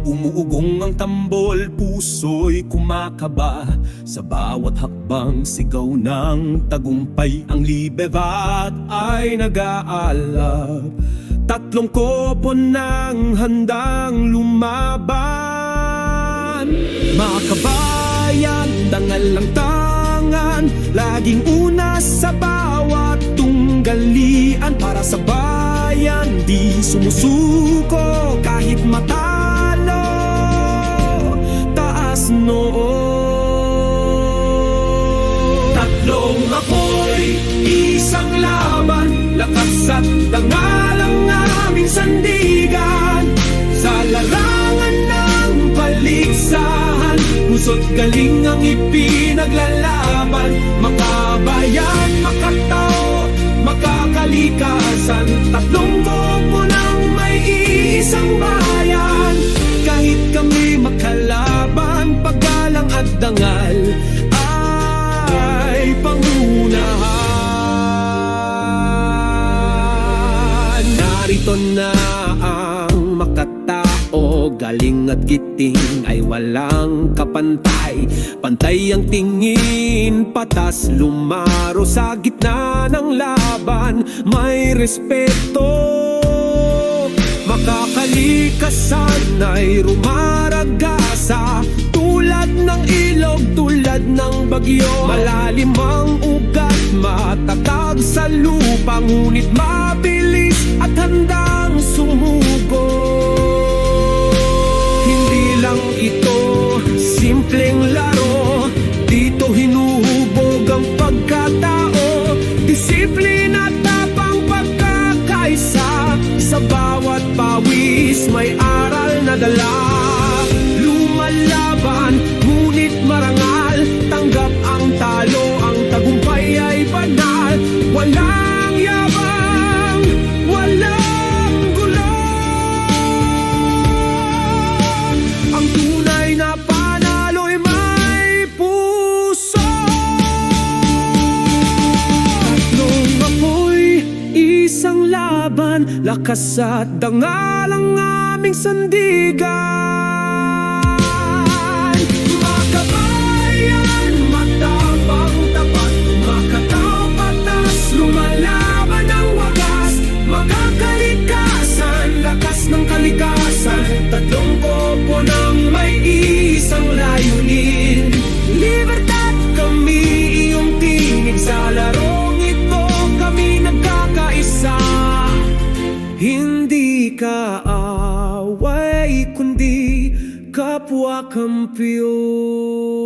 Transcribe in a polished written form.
Umuugong ang tambol, puso'y kumakaba. Sa bawat hakbang sigaw ng tagumpay, ang liberat ay nag-aalab. Tatlong kopo ng handang lumaban. Mga kabayan, dangal ang tangan, laging una sa bawat tunggalian. Para sa bayan, di sumusuko kahit matalo. Taas noo. Tatlong apoy, isang laban, lakas at dangal ang aming sandigan. Sa larangan ng paligsahan, puso't galing ang ipinaglalaban. Makabayan, makatao, makakalikasan, tatlong kopo ng may isang bayan. Kahit kami makalaban, paggalang at dangal ay pangunahan. Narito na ang makatao, galing at giting ay walang kapantay. Pantay ang tingin, patas lumaro sa gitna ng laban. May respeto, makakalikasan ay rumaragasa. Tulad ng ilog, tulad ng bagyo, malalim ang ugat, matatag sa lupa, ngunit mabilis at handang sumugo. Hindi lang ito simpleng laro, dito hinuhubog ang pagkatao. Disiplina, tapang, pagkakaisa, sa bawat pawis may aral na dala. Lumalaban, ngunit marangal, tanggap ang talo, ang tagumpay ay banal. Walang yabang, walang gulo, ang tunay na panalo'y may puso. Tatlong apoy, isang laban, lakas at dangal ang aming sandigan. Mga kabayan, matapang, tapat, makatao, patas, lumalaban ang wagas. Makakalikasan, lakas ng kalikasan, tatlong kopo ng may isang layunin. Libertad, kami iyong tinig, sa larong ito kami nagkakaisa. Hindi kaaway, kundi kapwa kampiyon.